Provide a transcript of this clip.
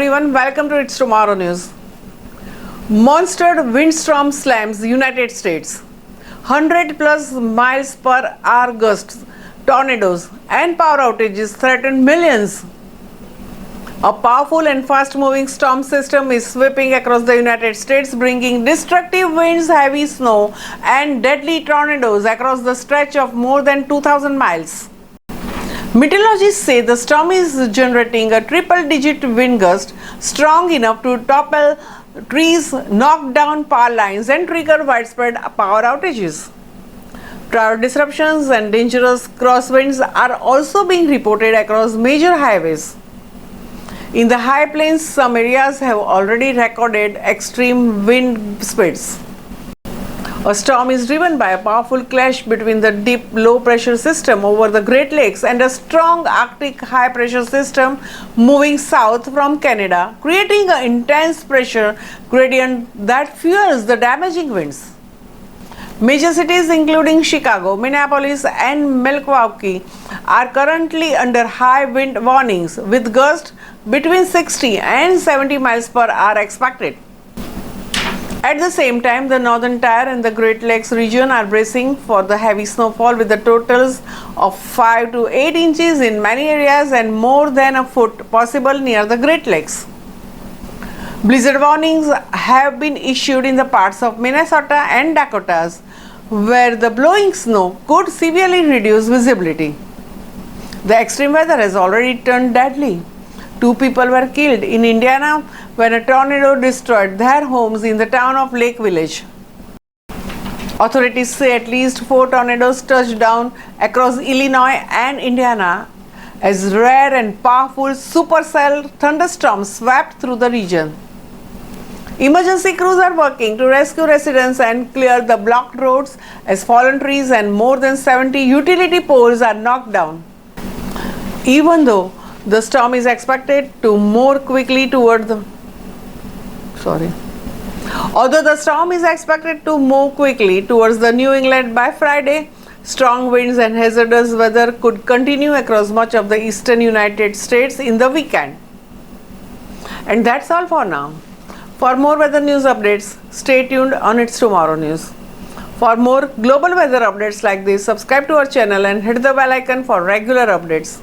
everyone, welcome to It's Tomorrow News. Monster windstorm slams United States. 100 plus miles per hour gusts, tornadoes and power outages threaten millions. A powerful and fast-moving storm system is sweeping across the United States, bringing destructive winds, heavy snow and deadly tornadoes across the stretch of more than 2,000 miles. Meteorologists say the storm is generating a triple-digit wind gust strong enough to topple trees, knock down power lines and trigger widespread power outages. Travel disruptions and dangerous crosswinds are also being reported across major highways. In the high plains, some areas have already recorded extreme wind speeds. A storm is driven by a powerful clash between the deep low-pressure system over the Great Lakes and a strong Arctic high-pressure system moving south from Canada, creating an intense pressure gradient that fuels the damaging winds. Major cities including Chicago, Minneapolis and Milwaukee are currently under high wind warnings with gusts between 60 and 70 miles per hour expected. At the same time, the Northern Tier and the Great Lakes region are bracing for the heavy snowfall with the totals of 5 to 8 inches in many areas and more than a foot possible near the Great Lakes. Blizzard warnings have been issued in the parts of Minnesota and Dakotas where the blowing snow could severely reduce visibility. The extreme weather has already turned deadly. 2 people were killed in Indiana when a tornado destroyed their homes in the town of Lake Village. Authorities say at least 4 tornadoes touched down across Illinois and Indiana as rare and powerful supercell thunderstorms swept through the region. Emergency crews are working to rescue residents and clear the blocked roads as fallen trees and more than 70 utility poles are knocked down. Even though the storm is expected to move quickly toward the New England by Friday, strong winds and hazardous weather could continue across much of the eastern United States in the weekend. And that's all for now. For more weather news updates, stay tuned on It's Tomorrow News. For more global weather updates like this, subscribe to our channel and hit the bell icon for regular updates.